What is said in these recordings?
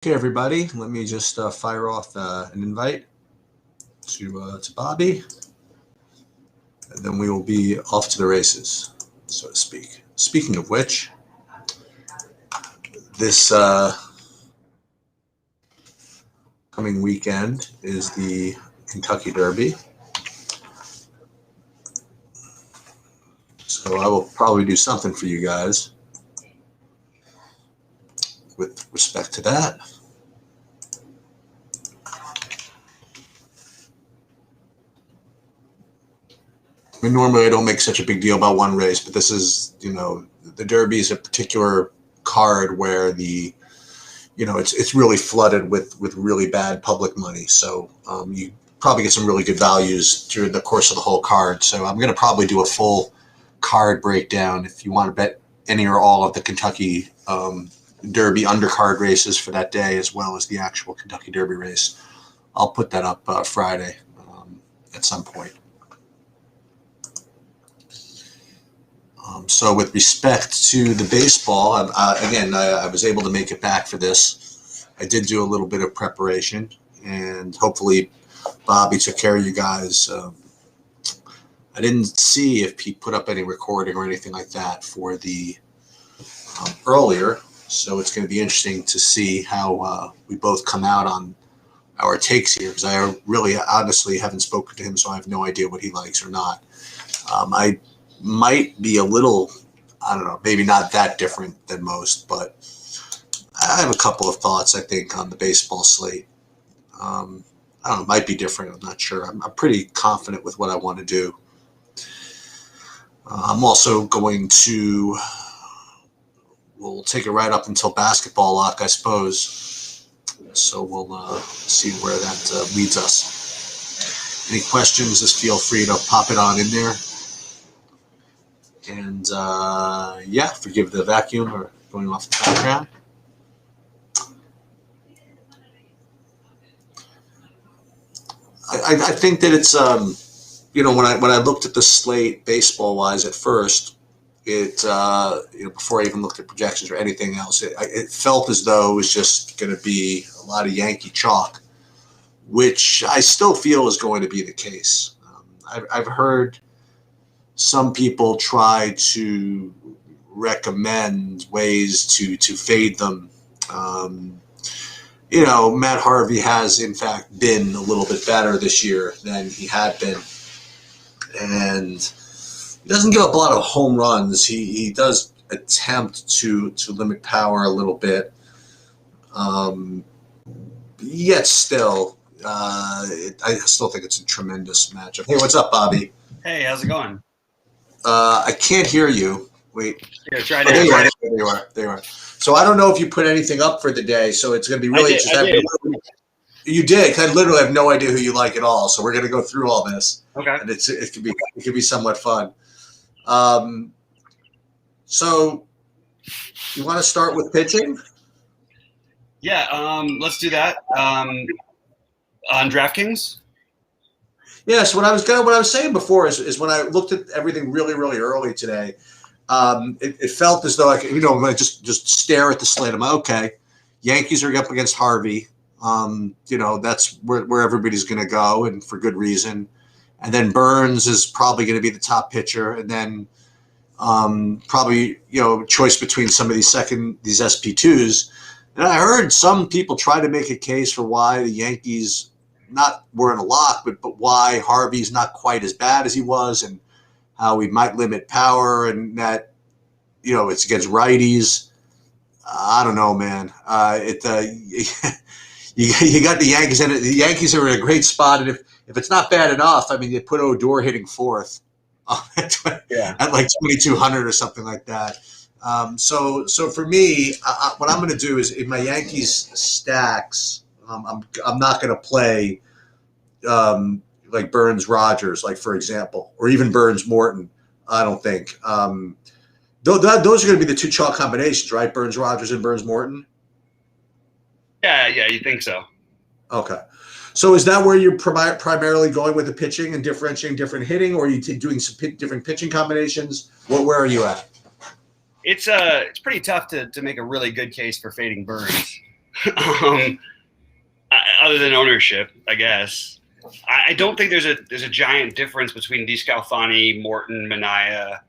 Okay, everybody, let me just fire off an invite to Bobby, and then we will be off to the races, so to speak. Speaking of which, this coming weekend is the Kentucky Derby, so I will probably do something for you guys with respect to that. I mean, normally I don't make such a big deal about one race, but this is, the Derby is a particular card where it's really flooded with really bad public money. So you probably get some really good values through the course of the whole card. So I'm going to probably do a full card breakdown if you want to bet any or all of the Kentucky Derby undercard races for that day, as well as the actual Kentucky Derby race. I'll put that up Friday at some point. So with respect to the baseball, I was able to make it back for this. I did do a little bit of preparation, and hopefully Bobby took care of you guys. I didn't see if he put up any recording or anything like that for the earlier, so it's going to be interesting to see how we both come out on our takes here, because I really honestly haven't spoken to him, so I have no idea what he likes or not. I might be a little, I don't know, maybe not that different than most, but I have a couple of thoughts, I think, on the baseball slate. I don't know, it might be different. I'm not sure. I'm pretty confident with what I want to do. I'm also going to, we'll take it right up until basketball lock, I suppose. So we'll see where that leads us. Any questions, just feel free to pop it on in there. And forgive the vacuum or going off the background. I think that it's when I looked at the slate baseball wise at first, before I even looked at projections or anything else, it felt as though it was just going to be a lot of Yankee chalk, which I still feel is going to be the case. I've heard some people try to recommend ways to fade them. Matt Harvey has, in fact, been a little bit better this year than he had been. And he doesn't give up a lot of home runs. He does attempt to limit power a little bit. Yet still, I still think it's a tremendous matchup. Hey, what's up, Bobby? Hey, how's it going? I can't hear you. Wait. Here, try there you are. There you are. So I don't know if you put anything up for the day, so it's going to be really interesting. You did. I literally have no idea who you like at all, so we're going to go through all this. Okay. And it could be somewhat fun. So you want to start with pitching? Yeah, let's do that. On DraftKings? Yes, what I was saying before is when I looked at everything really, really early today, it felt as though when I just stare at the slate, I'm like, okay, Yankees are up against Harvey. That's where everybody's going to go, and for good reason. And then Burns is probably going to be the top pitcher, and then probably choice between some of these SP2s. And I heard some people try to make a case for why the Yankees were in a lock, but why Harvey's not quite as bad as he was, and how we might limit power, and that it's against righties. I don't know, man. You got the Yankees in it. The Yankees are in a great spot, and if it's not bad enough, I mean, you put Odor hitting fourth at like 2,200 or something like that. So for me, what I'm going to do is in my Yankees stacks, I'm not going to play like Burns Rogers, like for example, or even Burns Morton. I don't think. Those are going to be the two chalk combinations, right? Burns Rogers and Burns Morton. Yeah, you think so? Okay. So is that where you're primarily going with the pitching and differentiating different hitting, or are you doing some different pitching combinations? Where are you at? It's pretty tough to make a really good case for fading Burns. um, other than ownership, I guess. I don't think there's a giant difference between DeScalfani, Morton, Minaya,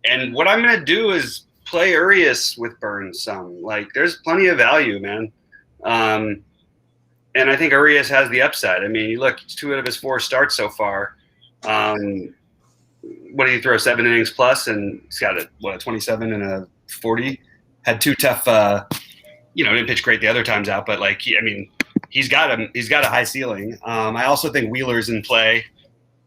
and what I'm gonna do is play Urias with Burns some. Like, there's plenty of value, man. Um, and I think Urias has the upside. I mean, look, it's 2 out of his 4 starts so far. What did he throw? 7 innings plus, and he's got a 27 and a 40. Had 2 tough. Didn't pitch great the other times out, but he's got a high ceiling. I also think Wheeler's in play.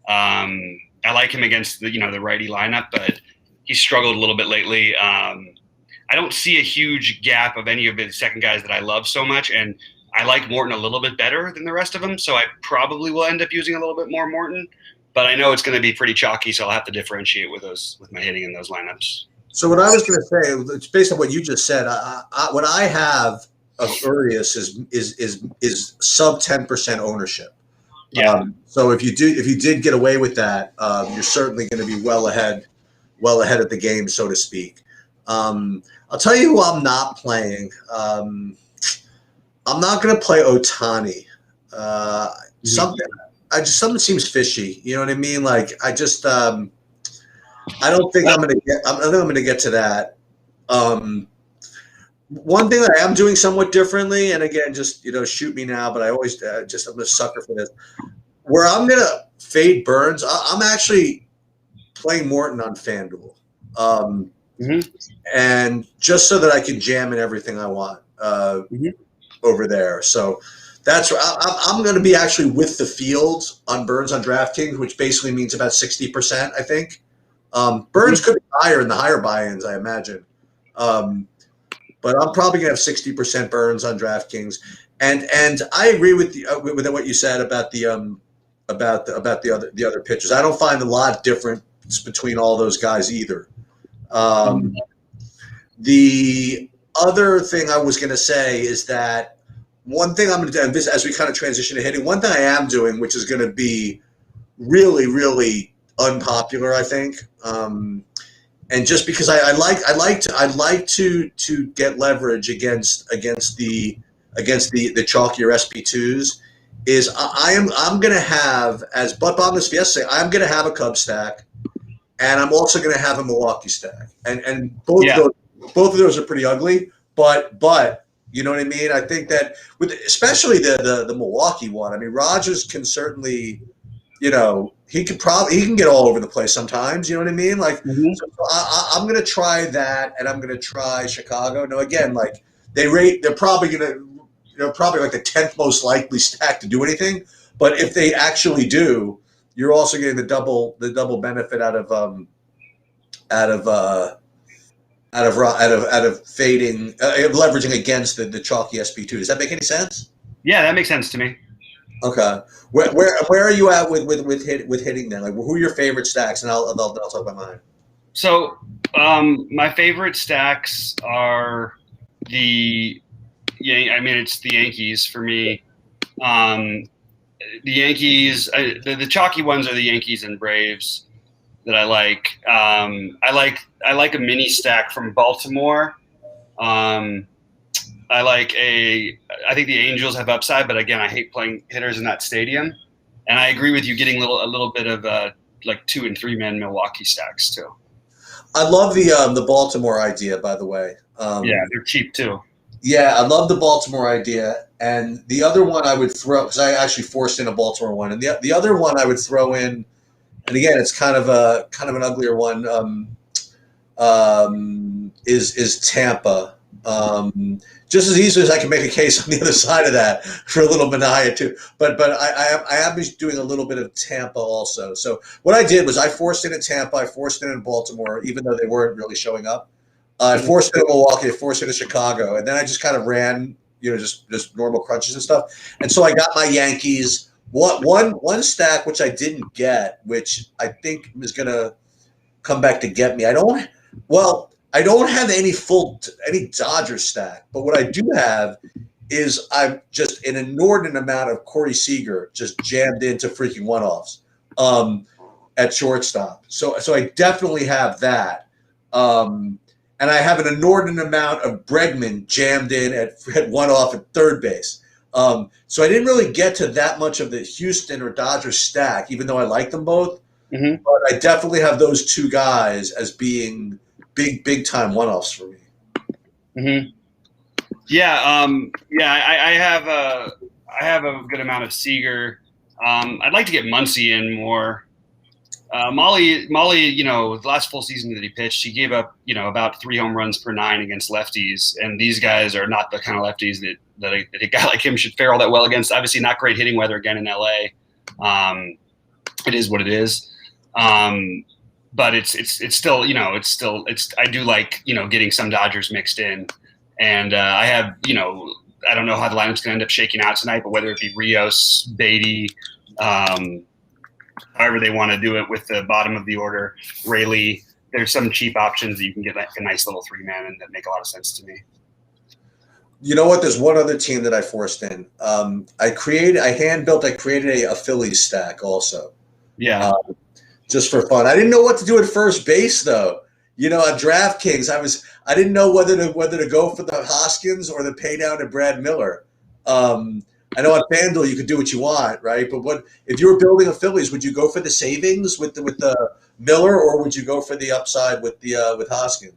I like him against the righty lineup, but he's struggled a little bit lately. I don't see a huge gap of any of the second guys that I love so much, and I like Morton a little bit better than the rest of them, so I probably will end up using a little bit more Morton. But I know it's going to be pretty chalky, so I'll have to differentiate with my hitting in those lineups. So what I was going to say, it's based on what you just said. What I have of Urias is sub 10% ownership. Yeah. So if you did get away with that, you're certainly going to be well ahead of the game, so to speak. I'll tell you who I'm not playing. I'm not going to play Ohtani. Something seems fishy. You know what I mean? Like, I just I don't think I'm going to get to that. One thing that I am doing somewhat differently, and again, just shoot me now, but I always I'm a sucker for this. Where I'm going to fade Burns, I'm actually playing Morton on FanDuel, and just so that I can jam in everything I want over there. So that's where I'm going to be actually with the field on Burns on DraftKings, which basically means about 60%, I think. Burns could be higher in the higher buy-ins, I imagine. But I'm probably gonna have 60% Burns on DraftKings, and I agree with with what you said about the other pitchers. I don't find a lot difference between all those guys either. The other thing I was gonna say is that one thing I'm gonna do as we kind of transition to hitting. One thing I am doing, which is gonna be really, really unpopular, I think. And just because I like to get leverage against the chalkier SP2s, is I'm gonna have, as Butt Bomb this yesterday, I'm gonna have a Cub stack, and I'm also gonna have a Milwaukee stack, and both of those are pretty ugly, but you know what I mean. I think that with especially the Milwaukee one, I mean, Rogers can certainly, he can get all over the place sometimes. You know what I mean? Like, so I'm going to try that, and I'm going to try Chicago. Now, again, like they're probably going to, probably like the 10th most likely stack to do anything. But if they actually do, you're also getting the double benefit out of fading, leveraging against the chalky SP2. Does that make any sense? Yeah, that makes sense to me. Okay. Where are you at with hitting then? Like, who are your favorite stacks? And I'll talk about mine. So, my favorite stacks are it's the Yankees for me. The Yankees, the chalky ones are the Yankees and Braves that I like. I like a mini stack from Baltimore. I think the Angels have upside, but again, I hate playing hitters in that stadium. And I agree with you, getting a little bit of like 2 and 3 man Milwaukee stacks too. I love the Baltimore idea, by the way. Yeah, they're cheap too. Yeah, I love the Baltimore idea, and the other one I would throw, because I actually forced in a Baltimore one, and the other one I would throw in, and again, it's kind of an uglier one. Is Tampa. Just as easily as I can make a case on the other side of that for a little Minaya too. But I am doing a little bit of Tampa also. So what I did was I forced in Tampa, I forced in Baltimore, even though they weren't really showing up. I forced in Milwaukee, I forced in Chicago, and then I just kind of ran, just normal crunches and stuff. And so I got my Yankees. One stack which I didn't get, which I think is going to come back to get me. I don't have any Dodgers stack, but what I do have is I'm just an inordinate amount of Corey Seager just jammed into freaking one-offs at shortstop. So I definitely have that. and I have an inordinate amount of Bregman jammed in at one off at third base. So I didn't really get to that much of the Houston or Dodgers stack, even though I like them both. Mm-hmm. But I definitely have those two guys as being big time one offs for me. Mm-hmm. Yeah, I have a good amount of Seager. I'd like to get Muncy in more. Molly, the last full season that he pitched, he gave up, about 3 home runs per 9 against lefties, and these guys are not the kind of lefties that a guy like him should fare all that well against. Obviously, not great hitting weather again in LA. It is what it is, but it's still, I do like getting some Dodgers mixed in, and I have I don't know how the lineup's going to end up shaking out tonight, but whether it be Rios, Beatty, however they want to do it with the bottom of the order, Rayleigh, there's some cheap options that you can get like a nice little 3-man and that make a lot of sense to me. You know what? There's one other team that I forced in. I created a Phillies stack also. Yeah. Just for fun. I didn't know what to do at first base though. On DraftKings, I didn't know whether to go for the Hoskins or the pay down to Brad Miller. I know on FanDuel you could do what you want, right? But if you were building a Phillies, would you go for the savings with the Miller, or would you go for the upside with Hoskins?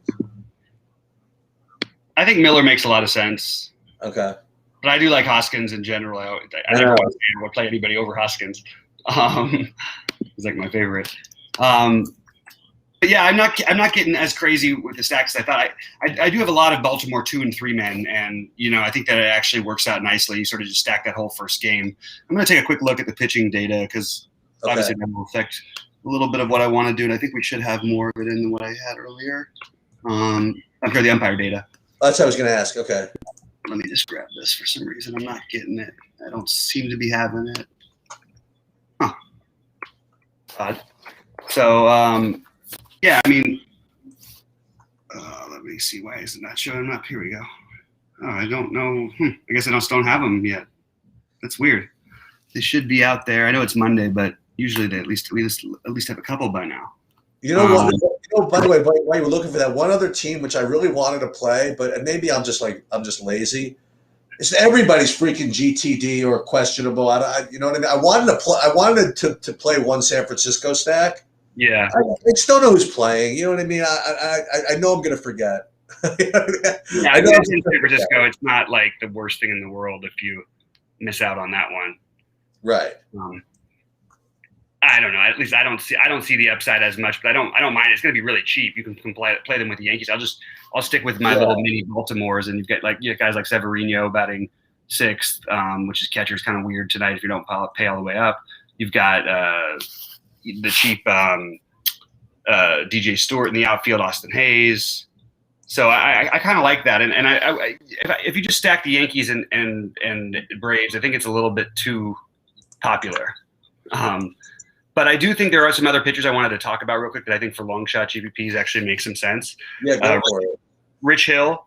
I think Miller makes a lot of sense. Okay. But I do like Hoskins in general. I never would play anybody over Hoskins. He's like my favorite. But yeah, I'm not getting as crazy with the stacks as I thought. I do have a lot of Baltimore 2 and 3 men, and I think that it actually works out nicely. You sort of just stack that whole first game. I'm going to take a quick look at the pitching data because obviously that will affect a little bit of what I want to do, and I think we should have more of it in than what I had earlier. I'm sure the umpire data. That's what I was going to ask. Okay. Let me just grab this. For some reason, I'm not getting it. I don't seem to be having it. Huh. Odd. So, yeah, I mean, let me see. Why is it not showing up? Here we go. Oh, I don't know. I guess I just don't have them yet. That's weird. They should be out there. I know it's Monday, but usually they at least have a couple by now. You know what? By the way, while you were looking for that, one other team which I really wanted to play, but maybe I'm just lazy. It's everybody's freaking GTD or questionable. You know what I mean? I wanted to play one San Francisco stack. Yeah, I just don't know who's playing. You know what I mean? I know I'm going to forget. Yeah, I know in San Francisco, it's not like the worst thing in the world if you miss out on that one. Right. I don't know. At least I don't see the upside as much, but I don't mind. It's going to be really cheap. You can play them with the Yankees. I'll stick with my little mini Baltimores, and you've got guys like Severino batting 6th, which is catcher's kind of weird tonight if you don't pay all the way up. You've got the cheap DJ Stewart in the outfield, Austin Hayes. So I kind of like that, and if you just stack the Yankees and Braves, I think it's a little bit too popular. But I do think there are some other pitchers I wanted to talk about real quick that I think for long shot GPPs actually make some sense. Yeah, go for it. Rich Hill,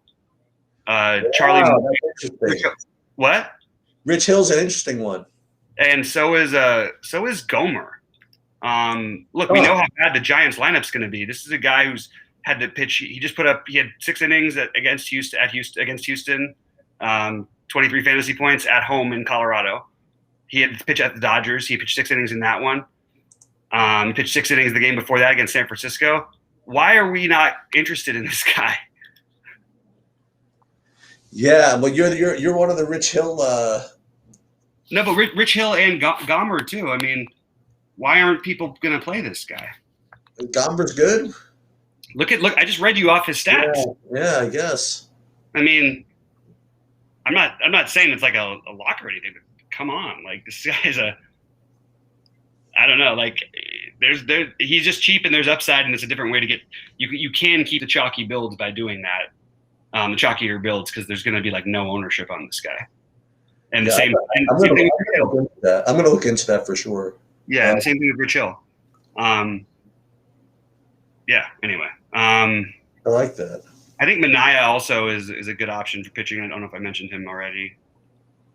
Charlie. What? Rich Hill's an interesting one, and so is Gomer. Look, we know how bad the Giants lineup's going to be. This is a guy who's had to pitch. He had 6 innings against Houston, 23 fantasy points at home in Colorado. He had to pitch at the Dodgers. He pitched 6 innings in that one. He pitched 6 innings the game before that against San Francisco. Why are we not interested in this guy? Yeah, well, you're one of the Rich Hill. No, but Rich Hill and Gomer too. I mean, why aren't people going to play this guy? Gomer's good. Look! I just read you off his stats. Yeah, I guess. I mean, I'm not saying it's like a lock or anything, but come on, like this guy's I don't know, like he's just cheap and there's upside and it's a different way to get. You can keep the chalky builds by doing that, the chalkier builds, because there's going to be like no ownership on this guy. And the same thing. I'm going to look into that for sure. Yeah, and the same thing with Rich Hill. Yeah. Anyway, I like that. I think Minaya also is a good option for pitching. I don't know if I mentioned him already.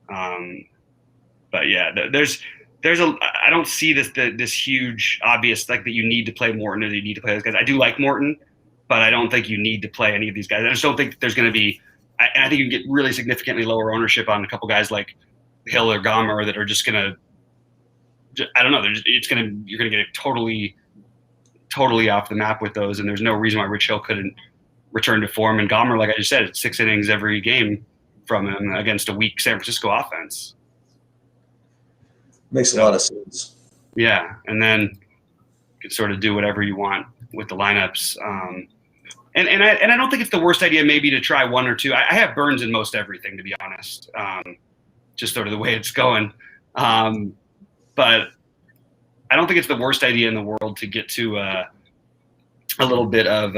But yeah, I don't see this huge obvious like that you need to play Morton or that you need to play those guys. I do like Morton. but I don't think you need to play any of these guys. I just don't think there's going to be. I think you can get really significantly lower ownership on a couple guys like Hill or Gomer that are just going to. I don't know. You're going to get totally off the map with those, and there's no reason why Rich Hill couldn't return to form. And Gomer, like I just said, it's 6 innings every game from him against a weak San Francisco offense. Makes a lot of sense. Yeah, and then you can sort of do whatever you want with the lineups. And I don't think it's the worst idea maybe to try one or two. I have Burns in most everything, to be honest, just sort of the way it's going. But I don't think it's the worst idea in the world to get to a little bit of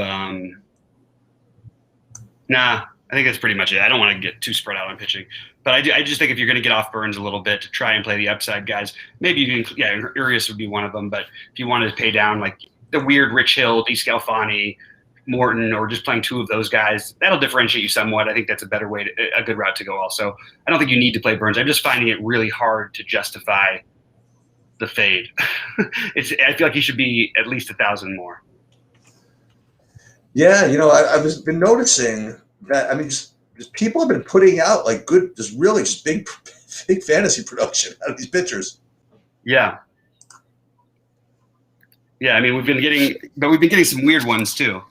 I think that's pretty much it. I don't want to get too spread out on pitching. But I just think if you're going to get off Burns a little bit to try and play the upside guys, maybe you can, Urias would be one of them. But if you wanted to pay down like the weird Rich Hill, DeScalfani, Morton, or just playing two of those guys, that'll differentiate you somewhat. I think that's a better way, a good route to go also. I don't think you need to play Burns. I'm just finding it really hard to justify the fade. I feel like he should be at least 1,000 more. Yeah, I've been noticing that. I mean, just people have been putting out like good, just big fantasy production out of these pitchers. Yeah. Yeah, I mean, we've been getting some weird ones too.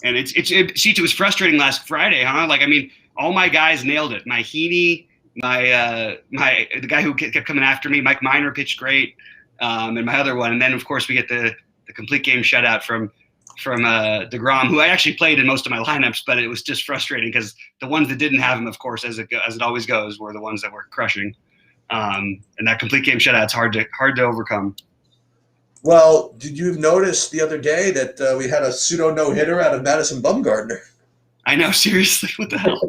And it was frustrating last Friday, huh? Like, I mean, all my guys nailed it. My Heaney, the guy who kept coming after me, Mike Minor pitched great, and my other one. And then, of course, we get the complete game shutout from DeGrom, who I actually played in most of my lineups, but it was just frustrating because the ones that didn't have him, of course, as it always goes, were the ones that were crushing. And that complete game shutout's hard to overcome. Well, did you notice the other day that we had a pseudo no-hitter out of Madison Bumgarner? I know, seriously, what the hell?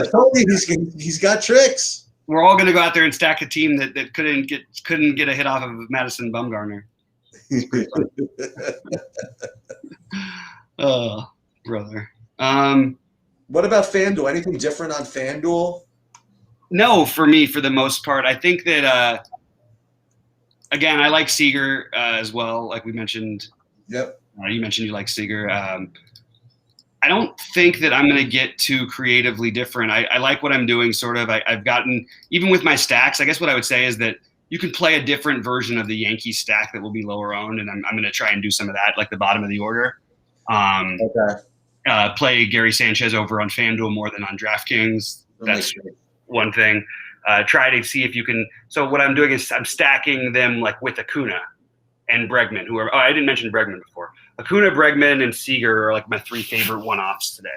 I told you he's got tricks. We're all going to go out there and stack a team that couldn't get a hit off of Madison Bumgarner. Oh, brother. What about FanDuel? Anything different on FanDuel? No, for me, for the most part. I think that again, I like Seager as well, like we mentioned. Yep. You mentioned you like Seager. I don't think that I'm going to get too creatively different. I like what I'm doing, sort of. I've gotten, even with my stacks, I guess what I would say is that you can play a different version of the Yankees stack that will be lower owned, and I'm going to try and do some of that, like the bottom of the order. Okay. Play Gary Sanchez over on FanDuel more than on DraftKings. That's one thing. Try to see if you can. So what I'm doing is I'm stacking them like with Acuna and Bregman, who are. Oh, I didn't mention Bregman before. Acuna, Bregman, and Seager are like my 3 favorite one-offs today.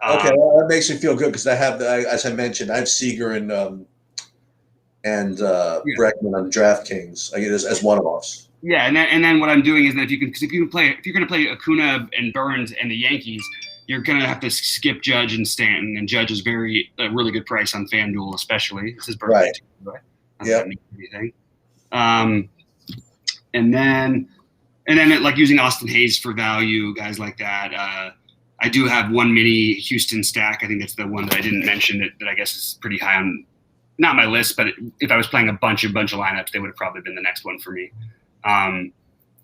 Okay, well, that makes me feel good because I have, as I mentioned, I have Seager and Bregman on DraftKings. I get as one-offs. Yeah, and then what I'm doing is that if you're going to play Acuna and Burns and the Yankees, you're going to have to skip Judge and Stanton, and Judge is a really good price on FanDuel, especially. This is birthday. Right. Yeah. And then like using Austin Hayes for value, guys like that. I do have one mini Houston stack. I think that's the one that I didn't mention that I guess is pretty high on, not my list, but if I was playing a bunch of lineups, they would have probably been the next one for me. I'm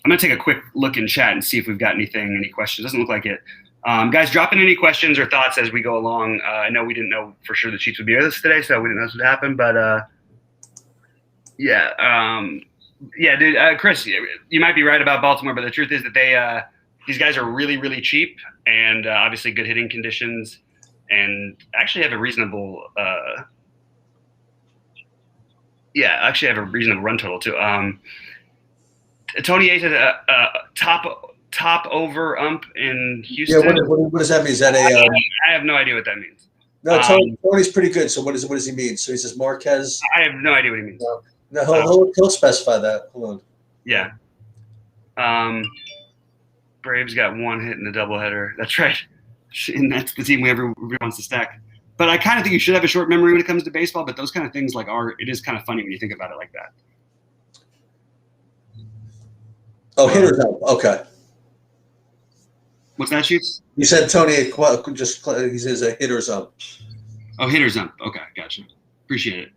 going to take a quick look in chat and see if we've got any questions. Doesn't look like it. Guys, drop in any questions or thoughts as we go along. I know we didn't know for sure the Chiefs would be with us today, so we didn't know this would happen. But dude, Chris, you might be right about Baltimore, but the truth is that these guys are really, really cheap and obviously good hitting conditions, and actually have a reasonable run total too. Tony A said top over ump in Houston. Yeah, what does that mean? Is that I have no idea what that means. No, Tony's pretty good. So what does he mean? So he says Marquez. I have no idea what he means. No, he'll specify that. Hold on. Yeah. Braves got one hit in the doubleheader. That's right. And that's the team everybody wants to stack. But I kind of think you should have a short memory when it comes to baseball. But those kind of things it is kind of funny when you think about it like that. Oh, hitters up. Okay. What's that, Chiefs? You said Tony he says hitters up. Oh, hitters up. Okay, gotcha. Appreciate it.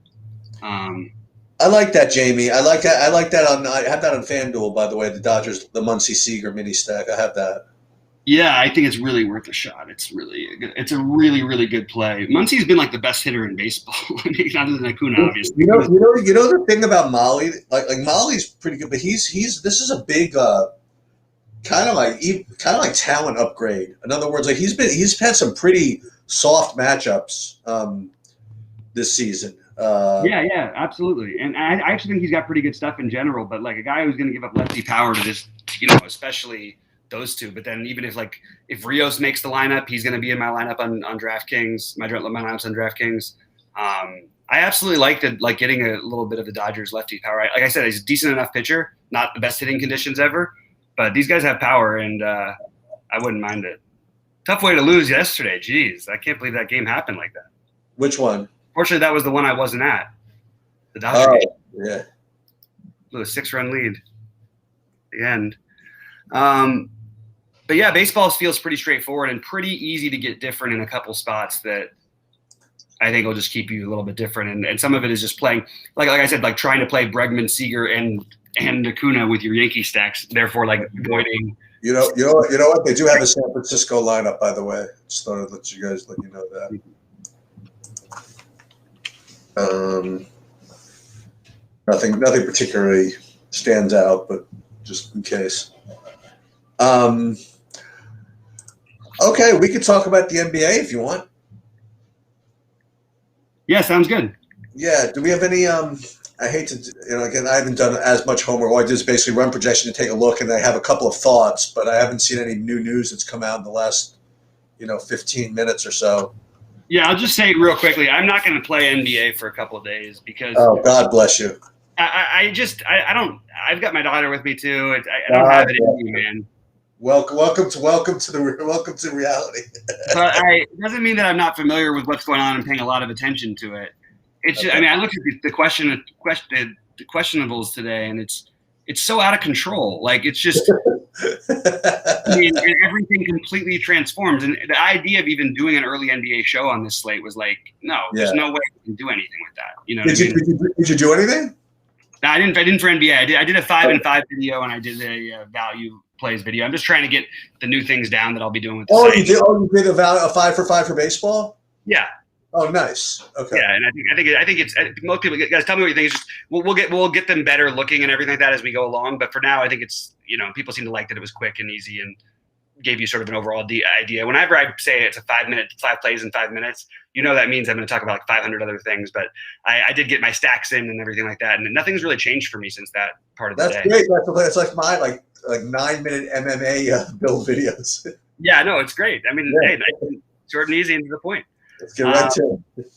I like that, Jamie. I like that. I like that on. I have that on FanDuel, by the way. The Dodgers, the Muncie Seager mini stack. I have that. Yeah, I think it's really worth a shot. It's a really, really good play. Muncie's been like the best hitter in baseball. I mean, other than Acuna, obviously. You know the thing about Molly. Like Molly's pretty good, but he's. This is a big kind of like talent upgrade. In other words, like he's had some pretty soft matchups this season. Yeah, absolutely. And I actually think he's got pretty good stuff in general. But like a guy who's going to give up lefty power to just, especially those two. But then even if Rios makes the lineup, he's going to be in my lineup on DraftKings. My lineup's on DraftKings. I absolutely like getting a little bit of the Dodgers lefty power. Like I said, he's a decent enough pitcher, not the best hitting conditions ever, but these guys have power, and I wouldn't mind it. Tough way to lose yesterday. Jeez, I can't believe that game happened like that. Which one? Fortunately, that was the one I wasn't at. The Dodgers game. Yeah. Blew a 6-run lead at the end. But yeah, baseball feels pretty straightforward and pretty easy to get different in a couple spots that I think will just keep you a little bit different. And some of it is just playing, like I said, like trying to play Bregman, Seager, and Acuna with your Yankee stacks. Therefore, like avoiding. You know what? They do have a San Francisco lineup, by the way. Just thought I'd let you know that. Nothing particularly stands out, but just in case. Okay, we could talk about the NBA if you want. Yeah, sounds good. Yeah. Do we have any? I hate to, again, I haven't done as much homework. All I did is basically run projection to take a look, and I have a couple of thoughts, but I haven't seen any new news that's come out in the last, 15 minutes or so. Yeah, I'll just say real quickly, I'm not going to play NBA for a couple of days because. Oh, God bless you. I don't. I've got my daughter with me too. I don't have it in me, man. Welcome to reality. But it doesn't mean that I'm not familiar with what's going on and paying a lot of attention to it. It's just, I looked at the questionables today, and it's so out of control. Like it's just, everything completely transforms. And the idea of even doing an early NBA show on this slate was like, no, there's no way we can do anything with that. Did you do anything? No, I didn't for NBA. I did a 5 and 5 video, and I did a value plays video. I'm just trying to get the new things down that I'll be doing with the site. You did a 5 for 5 for baseball? Yeah. Oh, nice. Okay. Yeah, and I think most people, guys, tell me what you think. It's just we'll get them better looking and everything like that as we go along. But for now, I think it's people seem to like that it was quick and easy and gave you sort of an overall idea. Whenever I say it's a 5 plays in 5 minutes, that means I'm going to talk about like 500 other things. But I did get my stacks in and everything like that, and nothing's really changed for me since that part of the day. That's great. That's like my like 9-minute MMA build videos. Yeah, no, it's great. Hey, nice and short and easy and to the point. Let's get right to it.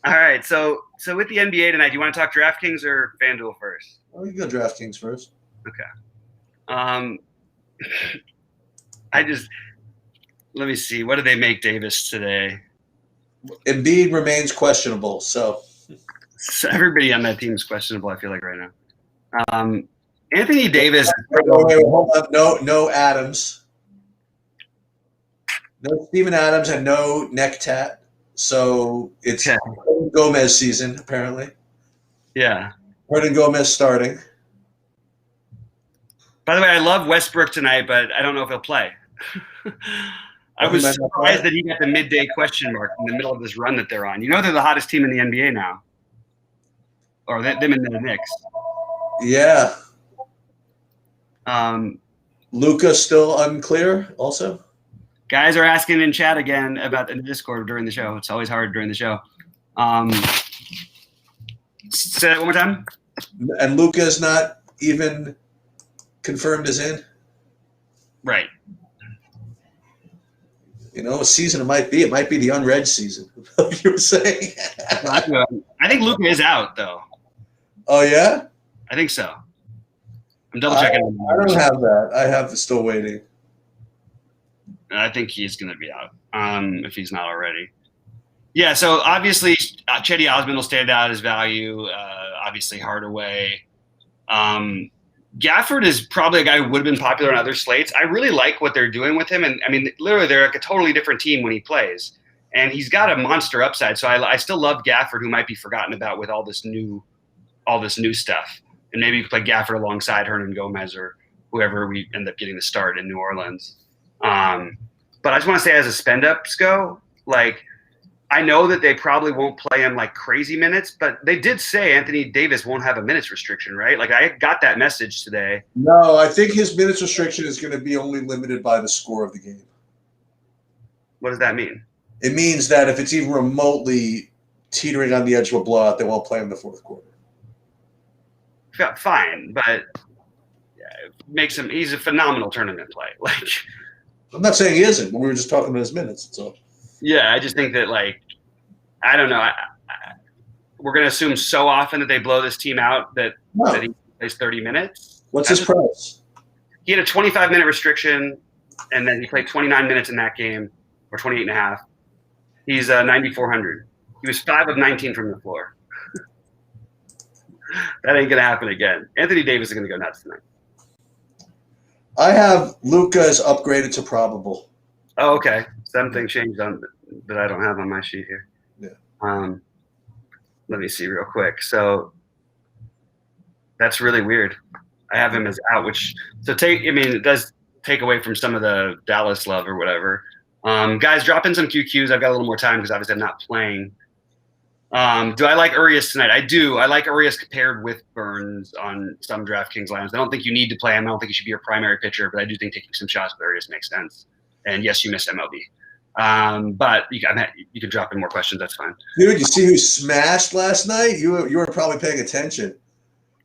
All right, so with the NBA tonight, do you want to talk DraftKings or FanDuel first? Oh, you go DraftKings first. Okay. Let me see. What did they make Davis today? Embiid remains questionable, so everybody on that team is questionable, I feel like, right now. Anthony Davis. Wait, hold on. No Adams. No Steven Adams and no neck tat. So it's Gomez season, apparently. Yeah. Hernan Gomez starting. By the way, I love Westbrook tonight, but I don't know if he'll play. I was surprised that he got the midday question mark in the middle of this run that they're on. They're the hottest team in the NBA now. Or them and the Knicks. Yeah. Luka still unclear also? Guys are asking in chat again about the Discord during the show. It's always hard during the show. Say that one more time. And Luka is not even confirmed as in? Right. A season it might be. It might be the unread season. You were saying? I think Luka is out, though. Oh, yeah? I think so. I'm double checking. I don't have that. I have still waiting. I think he's going to be out if he's not already. Yeah, so obviously Chetty Osman will stand out as value. Obviously Hardaway. Gafford is probably a guy who would have been popular on other slates. I really like what they're doing with him. And, literally they're like a totally different team when he plays. And he's got a monster upside. So I still love Gafford, who might be forgotten about with all this new all this new stuff. And maybe you could play Gafford alongside Hernan Gomez or whoever we end up getting the start in New Orleans. But I just want to say, as a spend-ups go, like, I know that they probably won't play him like crazy minutes, but they did say Anthony Davis won't have a minutes restriction, right? Like, I got that message today. No, I think his minutes restriction is going to be only limited by the score of the game. What does that mean? It means that if it's even remotely teetering on the edge of a blowout, they won't play him in the fourth quarter. Fine, but makes him – he's a phenomenal tournament play. Like, I'm not saying he isn't, but we were just talking about his minutes. So. Yeah, I just think that, like, I don't know. We're going to assume so often that they blow this team out that he plays 30 minutes. What's his price? He had a 25-minute restriction, and then he played 29 minutes in that game, or 28 and a half. He's 9,400. He was 5 of 19 from the floor. That ain't going to happen again. Anthony Davis is going to go nuts tonight. I have Luka as upgraded to probable. Oh, okay. Something changed on that I don't have on my sheet here. Yeah. Let me see real quick. So that's really weird. I have him as out, it does take away from some of the Dallas love or whatever. Guys, drop in some QQs. I've got a little more time because obviously I'm not playing. Do I like Urias tonight? I do. I like Urias paired with Burns on some DraftKings lines. I don't think you need to play him. I don't think he should be your primary pitcher, but I do think taking some shots with Urias makes sense. And yes, you missed MLB. But you can drop in more questions. That's fine. Dude, you see who smashed last night? You were probably paying attention.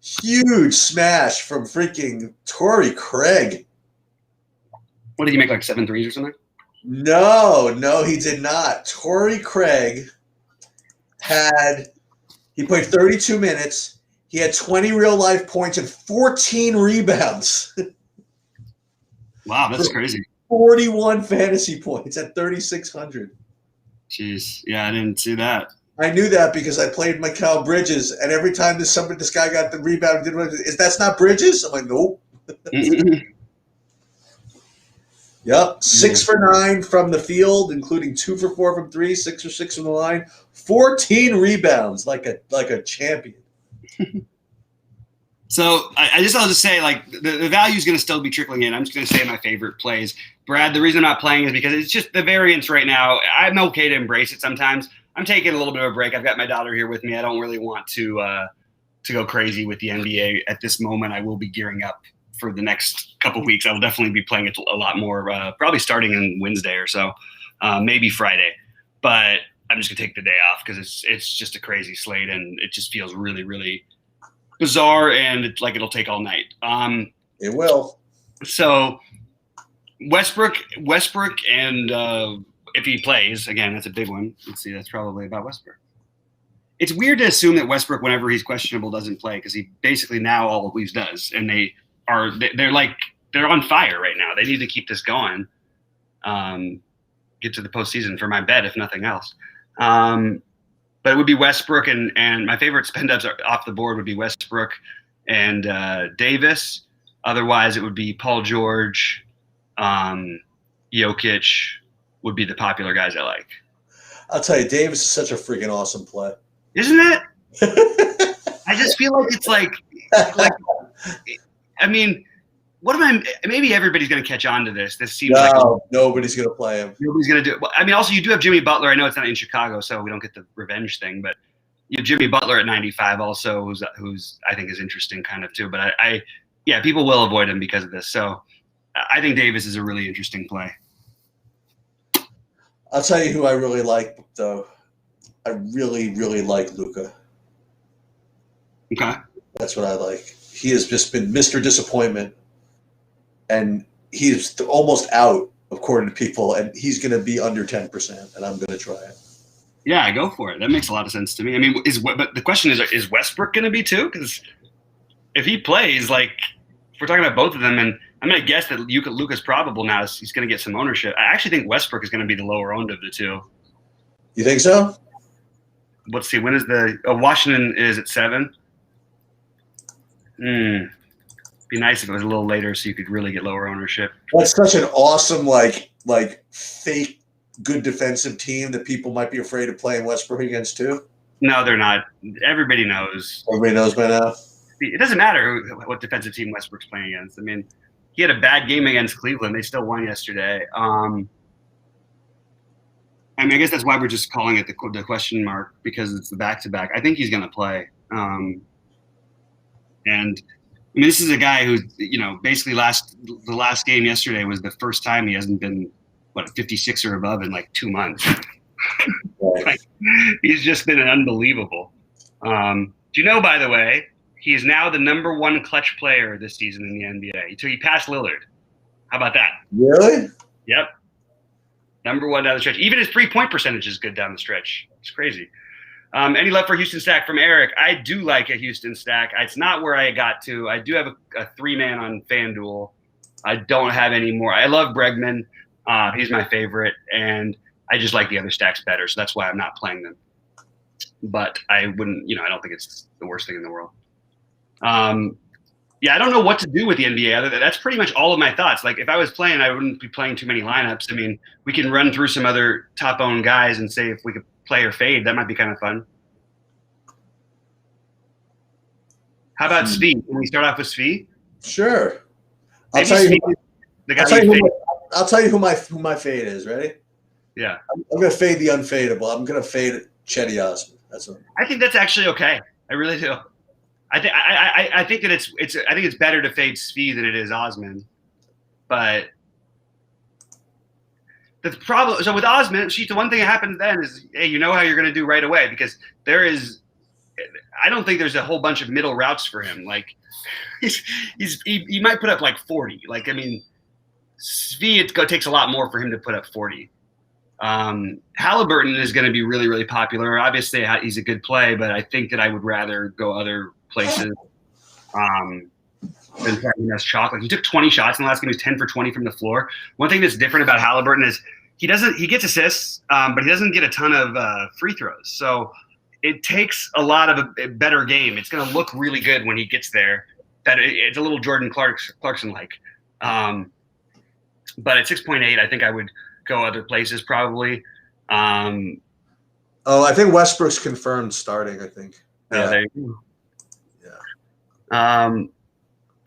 Huge smash from freaking Torrey Craig. What did he make, like 7 threes or something? No, he did not. Torrey Craig he played 32 minutes. He had 20 real-life points and 14 rebounds. Wow, that's crazy. 41 fantasy points at 3,600. Jeez. Yeah, I didn't see that. I knew that because I played Mikal Bridges, and every time this guy got the rebound, that's not Bridges? I'm like, nope. Yep, 6 for 9 from the field, including 2 for 4 from 3, 6 for 6 from the line, 14 rebounds, like a champion. So I'll just say, like, the value is going to still be trickling in. I'm just going to say my favorite plays. Brad, the reason I'm not playing is because it's just the variance right now. I'm okay to embrace it sometimes. I'm taking a little bit of a break. I've got my daughter here with me. I don't really want to go crazy with the NBA at this moment. I will be gearing up for the next couple of weeks. I will definitely be playing it a lot more, probably starting on Wednesday or so, maybe Friday. But I'm just going to take the day off because it's just a crazy slate, and it just feels really, really bizarre, and it's like it'll take all night. It will. So Westbrook, and if he plays again, that's a big one. Let's see, that's probably about Westbrook. It's weird to assume that Westbrook, whenever he's questionable, doesn't play because he basically now always does, and they're on fire right now. They need to keep this going, get to the postseason for my bet, if nothing else. But it would be Westbrook, and my favorite spend-ups off the board would be Westbrook and Davis. Otherwise, it would be Paul George, Jokic would be the popular guys I like. I'll tell you, Davis is such a freaking awesome play. Isn't it? I just feel like it's like I mean, maybe everybody's going to catch on to this. This seems nobody's going to play him. Nobody's going to do it. I mean, also, you do have Jimmy Butler. I know it's not in Chicago, so we don't get the revenge thing, but you have Jimmy Butler at 95 also, who's I think is interesting kind of too. But people will avoid him because of this. So I think Davis is a really interesting play. I'll tell you who I really like, though. I really, really like Luka. Okay. That's what I like. He has just been Mr. Disappointment, and he's almost out, according to people, and he's going to be under 10%, and I'm going to try it. Yeah, go for it. That makes a lot of sense to me. I mean, but the question is Westbrook going to be too? Because if he plays, like, if we're talking about both of them, and I'm going to guess that Luka's probable now. He's going to get some ownership. I actually think Westbrook is going to be the lower owned of the two. You think so? Let's see. When is Washington is at 7? Be nice if it was a little later so you could really get lower ownership. That's such an awesome, like fake good defensive team that people might be afraid of playing Westbrook against too. No, they're not. Everybody knows. Everybody knows by now. It doesn't matter what defensive team Westbrook's playing against. I mean, he had a bad game against Cleveland. They still won yesterday. I mean, I guess that's why we're just calling it the question mark, because it's the back-to-back. I think he's going to play. And I mean, this is a guy who, basically the last game yesterday was the first time he hasn't been 56 or above in like 2 months. Like, he's just been unbelievable. Do you know, by the way, he is now the number one clutch player this season in the NBA. So he passed Lillard. How about that? Really? Yep. Number one down the stretch. Even his 3-point percentage is good down the stretch. It's crazy. Any love for Houston stack from Eric? I do like a Houston stack. It's not where I got to. I do have a 3-man on FanDuel. I don't have any more. I love Bregman. He's my favorite, and I just like the other stacks better, so that's why I'm not playing them. But I wouldn't, I don't think it's the worst thing in the world. Yeah, I don't know what to do with the NBA. That's pretty much all of my thoughts. Like, if I was playing, I wouldn't be playing too many lineups. I mean, we can run through some other top-owned guys and say if we could play or fade. That might be kind of fun. How about Svi? Can we start off with Svi? Sure. I'll tell you who my fade is. Ready? Yeah. I'm going to fade the unfadeable. I'm going to fade Chetty Osman. I think that's actually okay. I really do. I think that it's better to fade Svi than it is Osman, but the problem. So with Osman, the one thing that happens then is, hey, you know how you're going to do right away, because I don't think there's a whole bunch of middle routes for him. Like he might put up like 40. Like, I mean, Svi, it takes a lot more for him to put up 40. Halliburton is going to be really, really popular. Obviously, he's a good play, but I think that I would rather go other places than trying to chocolate. He took 20 shots in the last game. He was 10 for 20 from the floor. One thing that's different about Halliburton is he gets assists, but he doesn't get a ton of free throws. So it takes a lot of a better game. It's going to look really good when he gets there. It's a little Jordan Clarkson like. But at 6.8, I think I would go other places probably. I think Westbrook's confirmed starting, I think. Yeah. There you go. Yeah.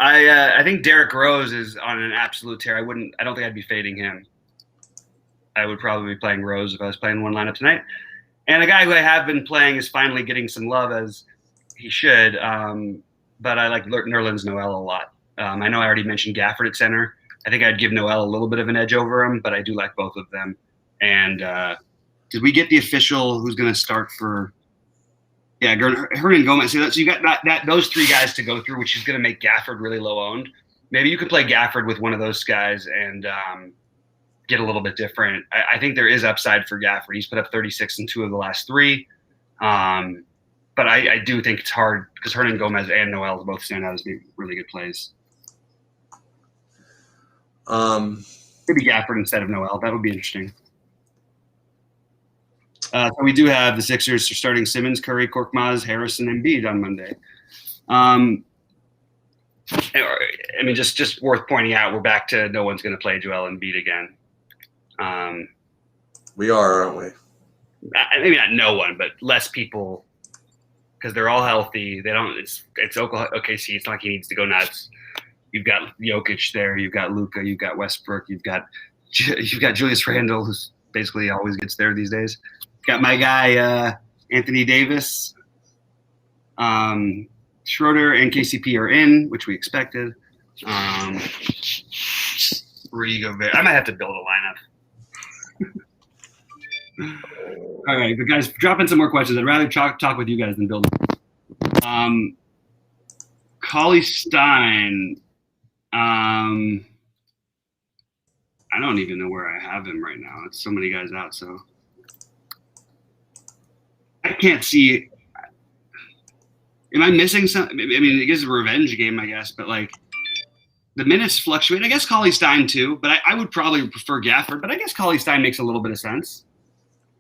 I think Derrick Rose is on an absolute tear. I don't think I'd be fading him. I would probably be playing Rose if I was playing one lineup tonight. And a guy who I have been playing is finally getting some love, as he should. But I like Nerlens Noel a lot. I know I already mentioned Gafford at center. I think I'd give Noel a little bit of an edge over him, but I do like both of them. And did we get the official who's going to start for? Yeah, Hernan Gomez. So you got those three guys to go through, which is going to make Gafford really low owned. Maybe you could play Gafford with one of those guys and get a little bit different. I think there is upside for Gafford. He's put up 36 in 2 of the last 3. But I do think it's hard because Hernan Gomez and Noel both stand out as being really good plays. Maybe Gafford instead of Noel. That would be interesting. So we do have the Sixers starting Simmons, Curry, Korkmaz, Harrison, and Embiid on Monday. I mean, just worth pointing out, we're back to no one's going to play Joel Embiid again. We are, aren't we? Maybe not no one, but less people, because they're all healthy. They don't. It's Oklahoma. OKC. It's not like he needs to go nuts. You've got Jokic there. You've got Luka. You've got Westbrook. You've got Julius Randle, who's basically always gets there these days. Got my guy Anthony Davis. Schroeder and KCP are in, which we expected. Rudy Gobert. I might have to build a lineup. All right, but guys, drop in some more questions. I'd rather talk with you guys than build. Cauley Stein. I don't even know where I have him right now. It's so many guys out, so I can't see. Am I missing something? I mean, it is a revenge game, I guess, but like the minutes fluctuate. I guess Cauley Stein too, but I would probably prefer Gafford. But I guess Cauley Stein makes a little bit of sense.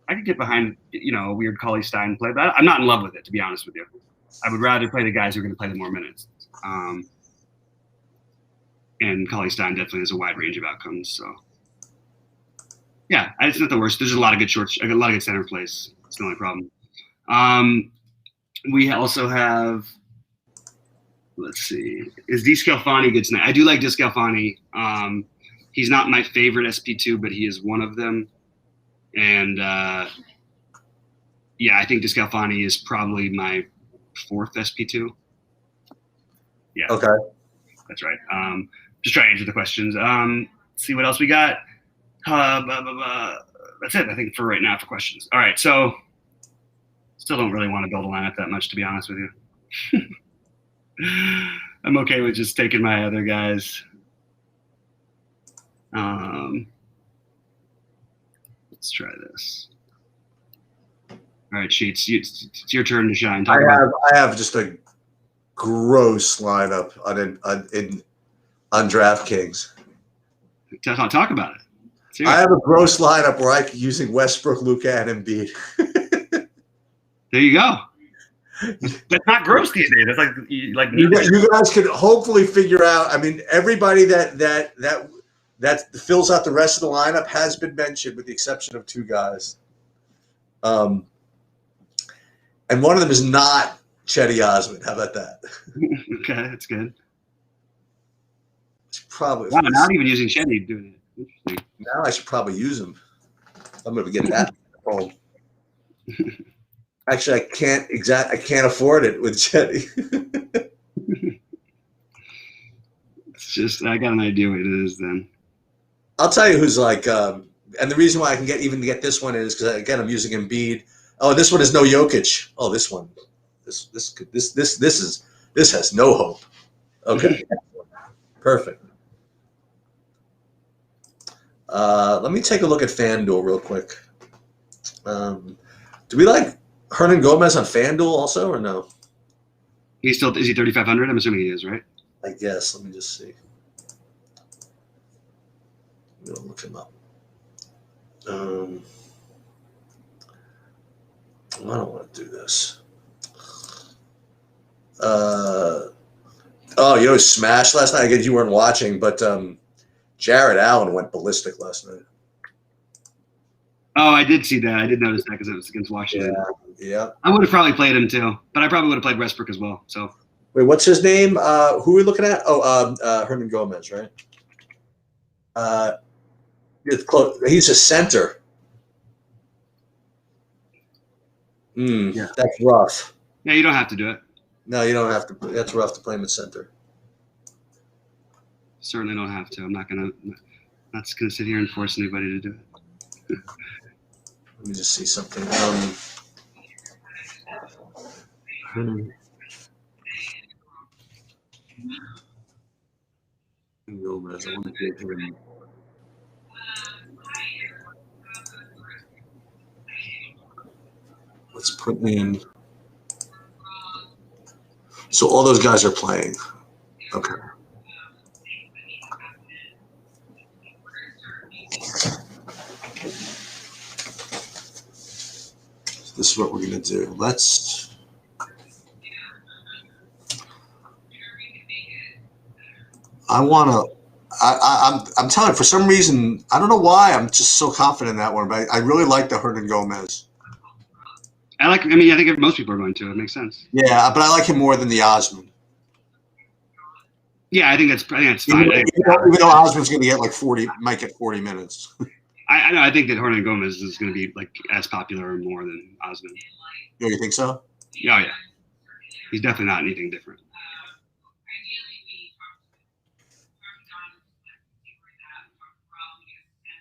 I could get behind, a weird Cauley Stein play, but I'm not in love with it, to be honest with you. I would rather play the guys who are going to play the more minutes. And Cauley Stein definitely has a wide range of outcomes. So, yeah, it's not the worst. There's a lot of good shorts, a lot of good center plays. It's the only problem. We also have, let's see, is DeScalfani good tonight? I do like DeScalfani. He's not my favorite SP2, but he is one of them. And yeah, I think DeScalfani is probably my 4th SP2. Yeah. Okay. That's right. Just trying to answer the questions. See what else we got. That's it, I think, for right now for questions. All right, so still don't really want to build a lineup that much, to be honest with you. I'm okay with just taking my other guys. Let's try this. All right, Sheets, it's your turn to shine. I have just a gross lineup on DraftKings. Talk about it. Seriously. I have a gross lineup where I'm using Westbrook, Luka, and Embiid. There you go. That's not gross these days. That's like you guys could hopefully figure out. I mean, everybody that fills out the rest of the lineup has been mentioned, with the exception of 2 guys. And one of them is not Chetty Osman. How about that? Okay, that's good. Probably. Wow, not even using Chetty doing it. Interesting. Now I should probably use them. I'm going to get that home. Actually, I can't afford it with Chetty. It's just, I got an idea what it is then. I'll tell you who's like, and the reason why I can get this one is because, again, I'm using Embiid. Oh, this one is no Jokic. Oh, this one, this has no hope. Okay, perfect. Let me take a look at FanDuel real quick. Do we like Hernan Gomez on FanDuel also, or no? Is he 3,500? I'm assuming he is, right? I guess. Let me just see. I'm gonna look him up. I don't want to do this. You know, smash last night. Again, you weren't watching, but Jared Allen went ballistic last night. Oh, I did see that. I did notice that because it was against Washington. Yeah. I would have probably played him too, but I probably would have played Westbrook as well. So. Wait, what's his name? Who are we looking at? Oh, Hernan Gomez, right? It's close. He's a center. Yeah. That's rough. Yeah, you don't have to do it. No, you don't have to. That's rough to play him at center. Certainly don't have to. I'm not gonna sit here and force anybody to do it. Let me just see something. Gomez. I want to get him. Let's put in. So all those guys are playing. Okay. So this is what we're going to do. I'm telling you, for some reason, I don't know why, I'm just so confident in that one, but I really like the Hernan Gomez. I think most people are going to. It makes sense. Yeah, but I like him more than the Osman. Yeah, I think that's fine. Even though Osman's going to get like 40, might get 40 minutes. I know. I think that Hernan Gomez is going to be like as popular or more than Osman. Yeah, you think so? Oh yeah, he's definitely not anything different.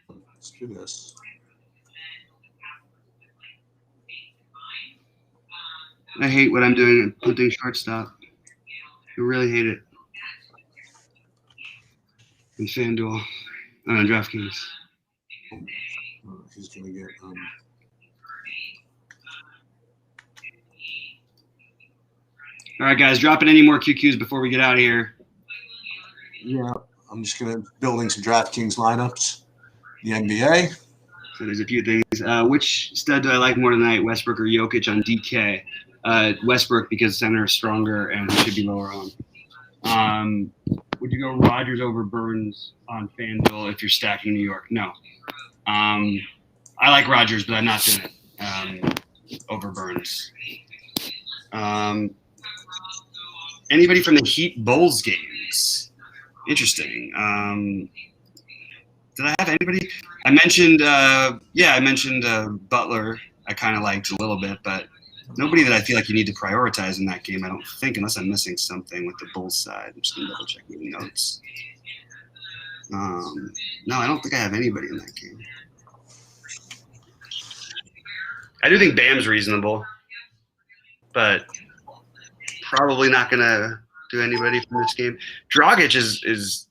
Let's do this. I hate what I'm doing at punting shortstop. I really hate it. In FanDuel, on DraftKings. He's gonna get. All right, guys, dropping any more QQs before we get out of here? Yeah, I'm just gonna building some DraftKings lineups. The NBA. So there's a few things. Which stud do I like more tonight, Westbrook or Jokic on DK? Westbrook, because center is stronger and should be lower on. Would you go Rodgers over Burns on FanDuel if you're stacking New York? No. I like Rodgers, but I'm not doing it. over Burns. Anybody from the Heat Bulls games? Interesting. Did I have anybody? I mentioned, Butler. I kind of liked a little bit, but nobody that I feel like you need to prioritize in that game. I don't think, unless I'm missing something with the Bulls side. I'm just gonna double check my notes. No, I don't think I have anybody in that game. I do think Bam's reasonable, but probably not gonna do anybody from this game. Dragic is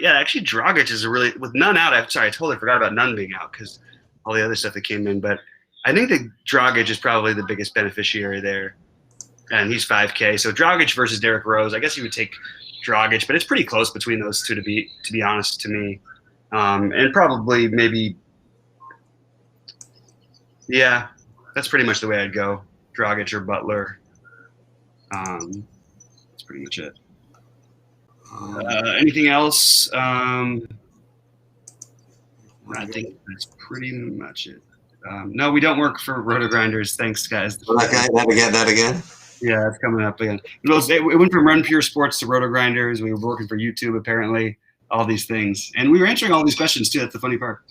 actually Dragic is a really, with Nunn out. I totally forgot about Nunn being out because all the other stuff that came in. But I think that Dragic is probably the biggest beneficiary there, and he's 5K. So Dragic versus Derrick Rose, I guess you would take Dragic, but it's pretty close between those two to be honest to me, and probably maybe, yeah, that's pretty much the way I'd go. Dragic or Butler. That's pretty much it. Anything else? I think that's pretty much it. No, we don't work for Roto Grinders. Thanks, guys. That again. Yeah, it's coming up again. It went from Run Pure Sports to Roto Grinders. We were working for YouTube, apparently, all these things. And we were answering all these questions, too. That's the funny part.